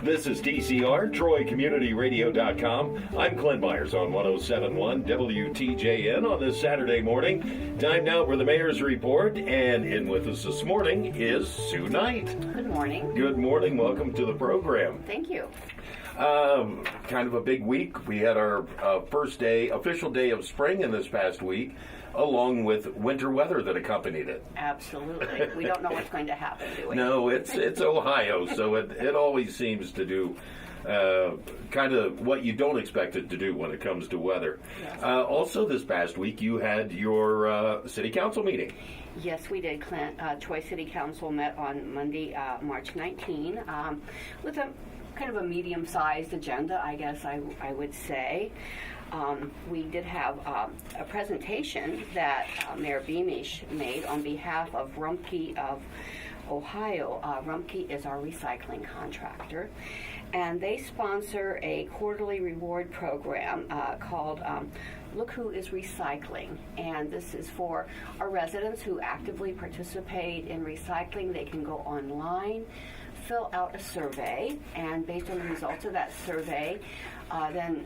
This is DCR, TroyCommunityRadio.com. I'm Clint Myers on 107.1 WTJN on this Saturday morning. Time now for the Mayor's Report, and in with us this morning is Sue Knight. Good morning. Good morning. Welcome to the program. Thank you. Kind of a big week. We had our official day of spring in this past week, along with winter weather that accompanied it. Absolutely. We don't know what's going to happen, do we? No, it's Ohio, so it always seems to do kind of what you don't expect it to do when it comes to weather. Yes. Also, this past week, you had your city council meeting. Yes, we did, Clint. Troy City Council met on Monday, March 19, with a kind of a medium-sized agenda, I guess I would say. We did have a presentation that Mayor Beamish made on behalf of Rumpke of Ohio. Rumpke is our recycling contractor, and they sponsor a quarterly reward program called Look Who is Recycling, and this is for our residents who actively participate in recycling. They can go online, fill out a survey, and based on the results of that survey, then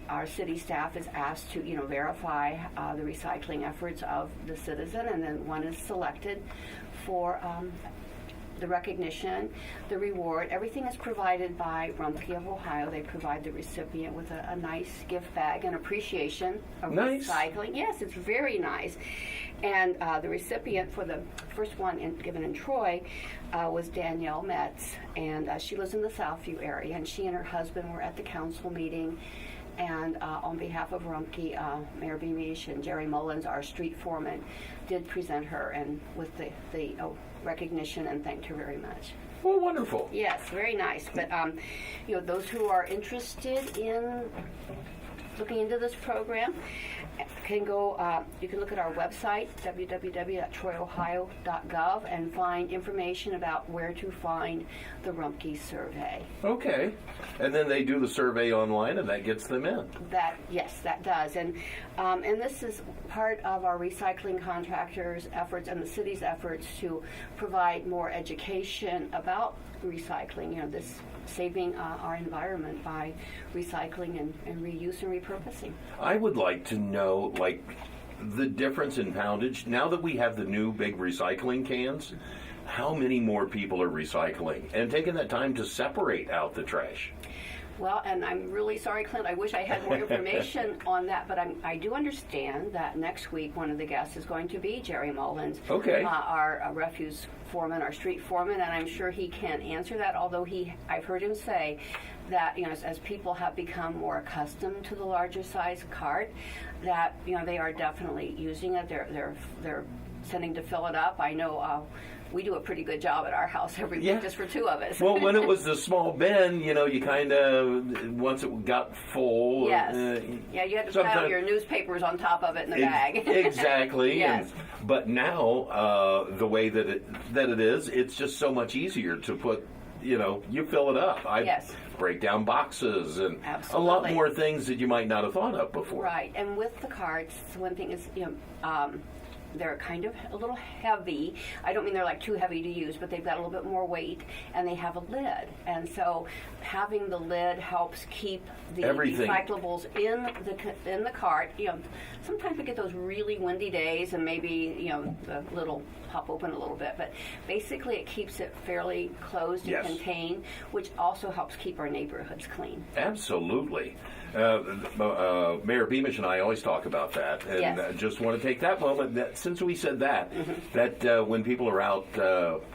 our city staff is asked to, verify the recycling efforts of the citizen, and then one is selected for the recognition, the reward. Everything is provided by Rumpke of Ohio. They provide the recipient with a nice gift bag and appreciation of recycling. Yes, it's very nice. And the recipient for the first one given in Troy was Danielle Metz, and she lives in the Southview area, and she and her husband were at the council meeting. And on behalf of Rumpke, Mayor Beamish and Jerry Mullins, our street foreman, did present her and with the recognition and thanked her very much. Well, wonderful. Yes, very nice. But those who are interested in looking into this program can go, you can look at our website, www.troyohio.gov, and find information about where to find the Rumpke survey. Okay. And then they do the survey online, and that gets them in. Yes, that does. And this is part of our recycling contractors' efforts and the city's efforts to provide more education about recycling, this saving our environment by recycling and reuse and repurposing. I would like to know, the difference in poundage. Now that we have the new big recycling cans, how many more people are recycling and taking that time to separate out the trash? Well, and I'm really sorry, Clint, I wish I had more information on that, but I do understand that next week one of the guests is going to be Jerry Mullins, okay, our refuse foreman, our street foreman, and I'm sure he can answer that, although I've heard him say that, as people have become more accustomed to the larger size cart, that, they are definitely using it. They're sending to fill it up. I know we do a pretty good job at our house every week, just for two of us. Well, when it was the small bin, you kind of, once it got full. Yes. You had to pile your newspapers on top of it in the bag. Exactly. Yes. But now, the way that it is, it's just so much easier to put, you fill it up. Break down boxes and Absolutely. A lot more things that you might not have thought of before. Right. And with the carts, one thing is, they're kind of a little heavy. I don't mean they're too heavy to use, but they've got a little bit more weight, and they have a lid. And so having the lid helps keep the recyclables in the cart. Sometimes we get those really windy days, and maybe the little pop open a little bit, but basically it keeps it fairly closed and contained, which also helps keep our neighborhoods clean. Absolutely. Mayor Beamish and I always talk about that, and just want to take that moment that since we said that, that when people are out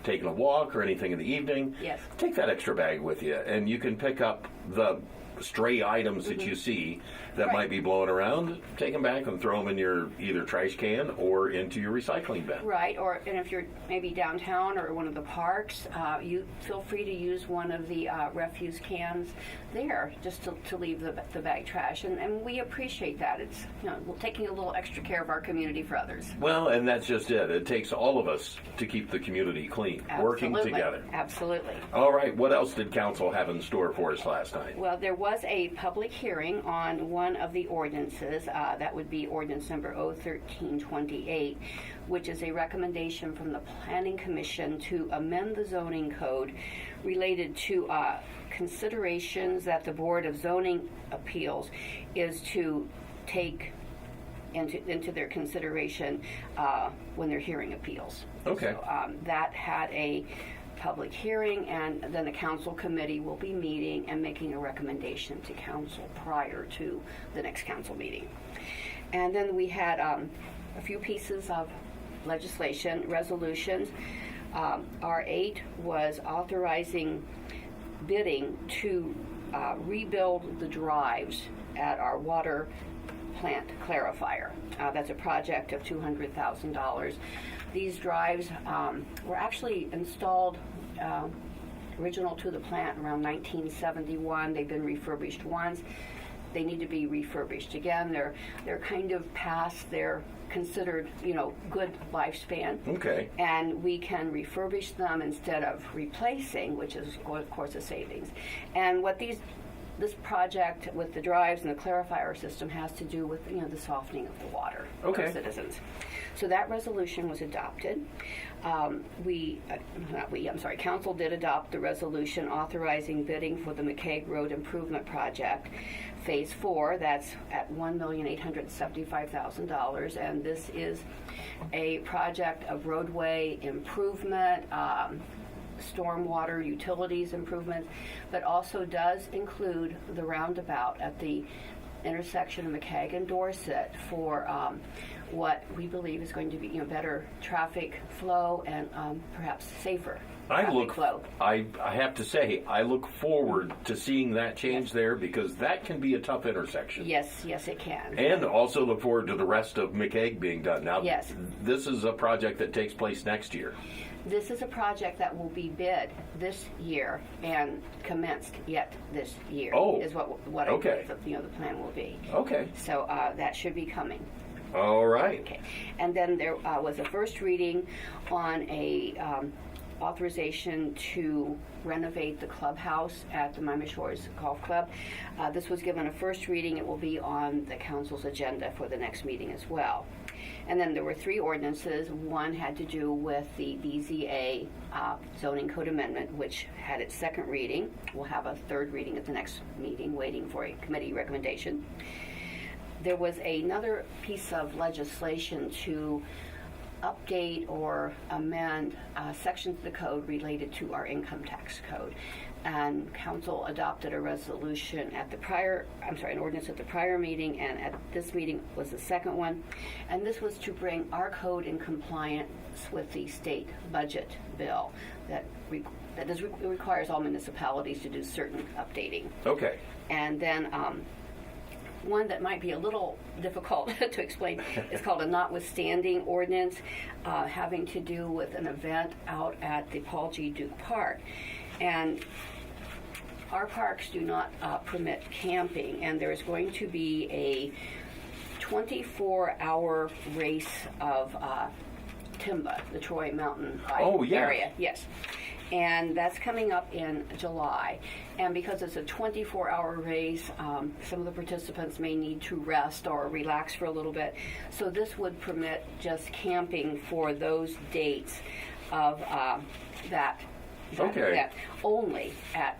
taking a walk or anything in the evening, take that extra bag with you, and you can pick up the stray items that you see that might be blowing around, take them back and throw them in your either trash can or into your recycling bin. Right, and if you're maybe downtown or one of the parks, you feel free to use one of the refuse cans there just to leave the bag trash, and we appreciate that. It's we're taking a little extra care of our community for others. Well, and that's just it. It takes all of us to keep the community clean, working together. Absolutely. All right, what else did council have in store for us last night? Well, there was a public hearing on one of the ordinances. That would be ordinance number 01328, which is a recommendation from the Planning Commission to amend the zoning code related to considerations that the Board of Zoning Appeals is to take into their consideration when they're hearing appeals. Okay. So that had a public hearing, and then the council committee will be meeting and making a recommendation to council prior to the next council meeting. And then we had a few pieces of legislation, resolutions. R8 was authorizing bidding to rebuild the drives at our water plant clarifier. That's a project of $200,000. These drives were actually installed original to the plant around 1971. They've been refurbished once. They need to be refurbished again. They're kind of past their considered, good lifespan. Okay. And we can refurbish them instead of replacing, which is, of course, a savings. And what this project with the drives and the clarifier system has to do with, the softening of the water Okay. for citizens. So that resolution was adopted. Council did adopt the resolution authorizing bidding for the McCaig Road Improvement Project, Phase 4. That's at $1,875,000, and this is a project of roadway improvement, stormwater utilities improvements, but also does include the roundabout at the intersection of McCaig and Dorset for what we believe is going to be better traffic flow and perhaps safer traffic flow. I have to say, I look forward to seeing that change there, because that can be a tough intersection. Yes, it can. And also look forward to the rest of McCaig being done. Now, yes. This is a project that takes place next year. This is a project that will be bid this year and commenced yet this year. Oh, is what okay. I believe the plan will be. Okay. So that should be coming. All right. Okay. And then there was a first reading on a authorization to renovate the clubhouse at the Miami Shores Golf Club. This was given a first reading. It will be on the council's agenda for the next meeting as well. And then there were 3 ordinances. One had to do with the BZA zoning code amendment, which had its second reading. We'll have a third reading at the next meeting, waiting for a committee recommendation. There was another piece of legislation to update or amend sections of the code related to our income tax code. And council adopted a resolution an ordinance at the prior meeting, and at this meeting was the second one. And this was to bring our code in compliance with the state budget bill that requires all municipalities to do certain updating. Okay. And then one that might be a little difficult to explain is called a notwithstanding ordinance, having to do with an event out at the Paul G. Duke Park. And our parks do not permit camping, and there is going to be a 24-hour race of Timba, the Troy Mountain Bike area. Yes. And that's coming up in July. And because it's a 24-hour race, some of the participants may need to rest or relax for a little bit. So this would permit just camping for those dates of that event, only at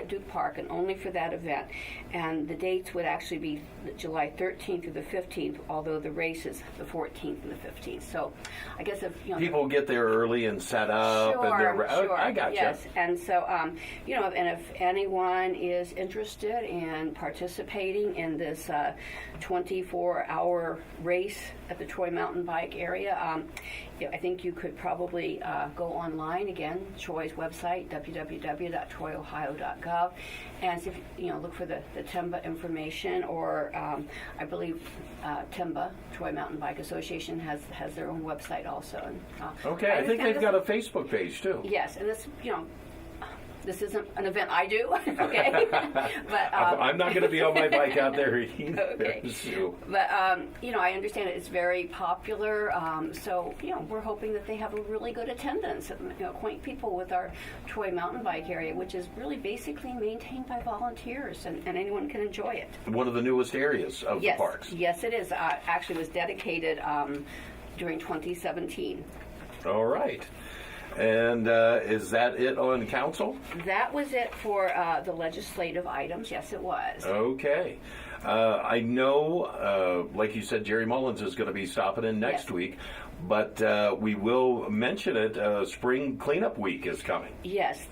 Duke Park and only for that event. And the dates would actually be July 13th through the 15th, although the race is the 14th and the 15th. So I guess if people get there early and set up, sure, I gotcha. Yes, and so and if anyone is interested in participating in this 24-hour race at the Troy Mountain Bike area, I think you could probably go online again, Troy's website, www.troyohio.gov, and see if, look for the Timba information, or I believe Timba, Troy Mountain Bike Association, has their own website also. And, I think they've got a Facebook page too. Yes, and this, this isn't an event I do, okay? But I'm not going to be on my bike out there either. Okay. So. But I understand it's very popular. So we're hoping that they have a really good attendance. Acquaint people with our Troy Mountain Bike area, which is really basically maintained by volunteers, and anyone can enjoy it. One of the newest areas of the parks. Yes, it is. Actually, was dedicated during 2017. All right. And is that it on council? That was it for the legislative items. Yes, it was. Okay. I know, like you said, Jerry Mullins is going to be stopping in next week, but we will mention it. Spring Cleanup Week is coming. Yes,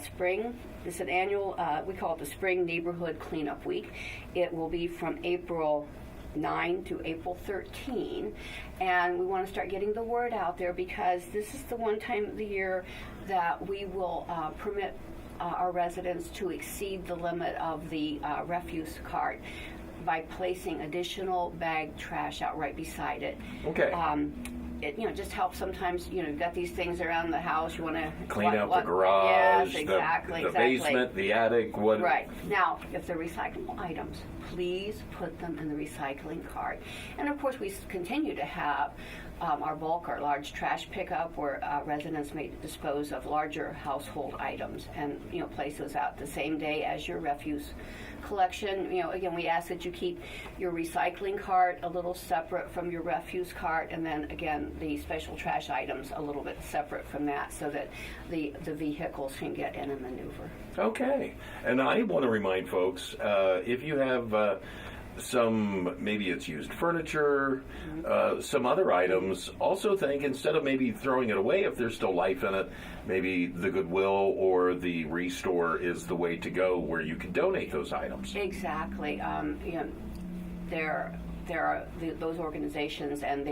spring. It's an annual, we call it the Spring Neighborhood Cleanup Week. It will be from April 9 to April 13, and we want to start getting the word out there because this is the one time of the year that we will permit our residents to exceed the limit of the refuse cart by placing additional bagged trash out right beside it. Okay. It just helps sometimes. You've got these things around the house. You want to clean out the garage, yes, exactly, the basement, the attic. What? Right. Now, if they're recyclable items, please put them in the recycling cart. And of course, we continue to have our bulk, our large trash pickup, where residents may dispose of larger household items and place those out the same day as your refuse collection. Again, we ask that you keep your recycling cart a little separate from your refuse cart, and then again the special trash items a little bit separate from that, so that the vehicles can get in and maneuver. Okay. And I want to remind folks, if you have some, maybe it's used furniture, some other items, also think instead of maybe throwing it away, if there's still life in it, maybe the Goodwill or the Restore is the way to go, where you can donate those items. Exactly. There are those organizations, and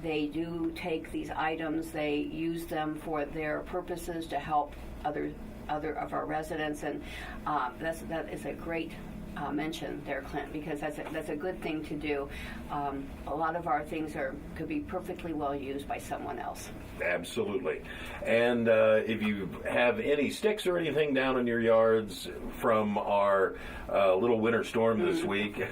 they do take these items, they use them for their purposes to help other of our residents, and that is a great mention there, Clint, because that's a good thing to do. A lot of our things could be perfectly well used by someone else. Absolutely. And if you have any sticks or anything down in your yards from our little winter storm this week,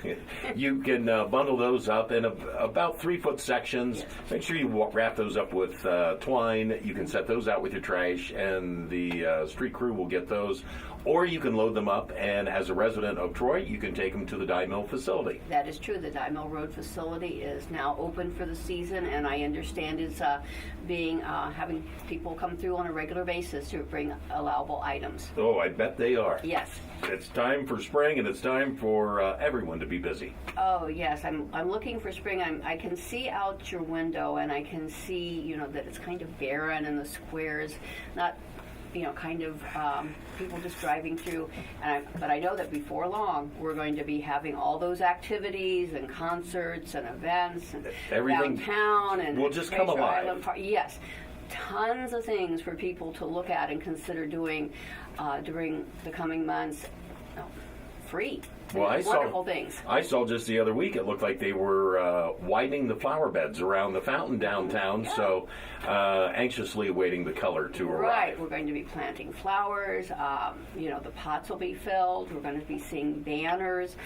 you can bundle those up in about 3-foot sections. Yes. Make sure you wrap those up with twine. You can set those out with your trash, and the street crew will get those. Or you can load them up, and as a resident of Troy, you can take them to the Dye Mill facility. That is true. The Dye Mill Road facility is now open for the season, and I understand it's having people come through on a regular basis to bring allowable items. Oh, I bet they are. Yes. It's time for spring, and it's time for everyone to be busy. Oh, yes. I'm looking for spring. I can see out your window, and I can see, that it's kind of barren and the squares, not people just driving through. But I know that before long, we're going to be having all those activities and concerts and events and everything downtown and will just come alive. Yes, tons of things for people to look at and consider doing during the coming months. Free. Well, wonderful things. I saw just the other week, it looked like they were widening the flower beds around the fountain downtown, so anxiously awaiting the color to arrive. Right, we're going to be planting flowers, the pots will be filled, we're going to be seeing banners,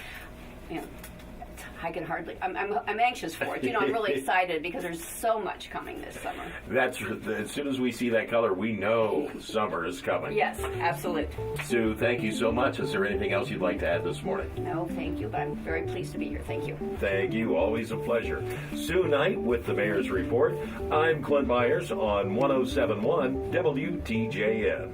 I can hardly. I'm anxious for it. I'm really excited because there's so much coming this summer. As soon as we see that color, we know summer is coming. Yes, absolutely. Sue, thank you so much. Is there anything else you'd like to add this morning? No, thank you. But I'm very pleased to be here. Thank you. Thank you. Always a pleasure. Sue Knight with the Mayor's Report. I'm Clint Myers on 107.1 WTJN.